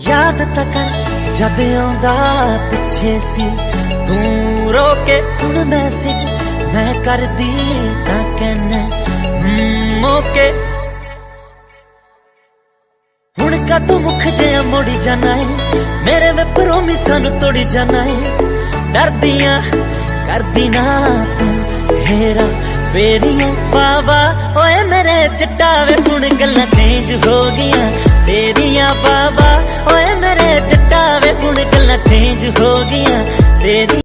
याद तक जद आउंदा पिछे सी तू रोके हुण मैसेज मैं कर दी तां कहना ओके हुण का तू मुख जिहा मुड़ी जाना है मेरे में प्रोमिसां नूं तोड़ी जाना है डरदियां करदी ना तू हेरा फेरियां बाबा ओए मेरे चिट्टा वे हुण गल्लां चेंज हो गईयां तेरियां बाबा ओए मेरे चिट्टा वे हुण गल्लां चेंज हो गईयां तेरी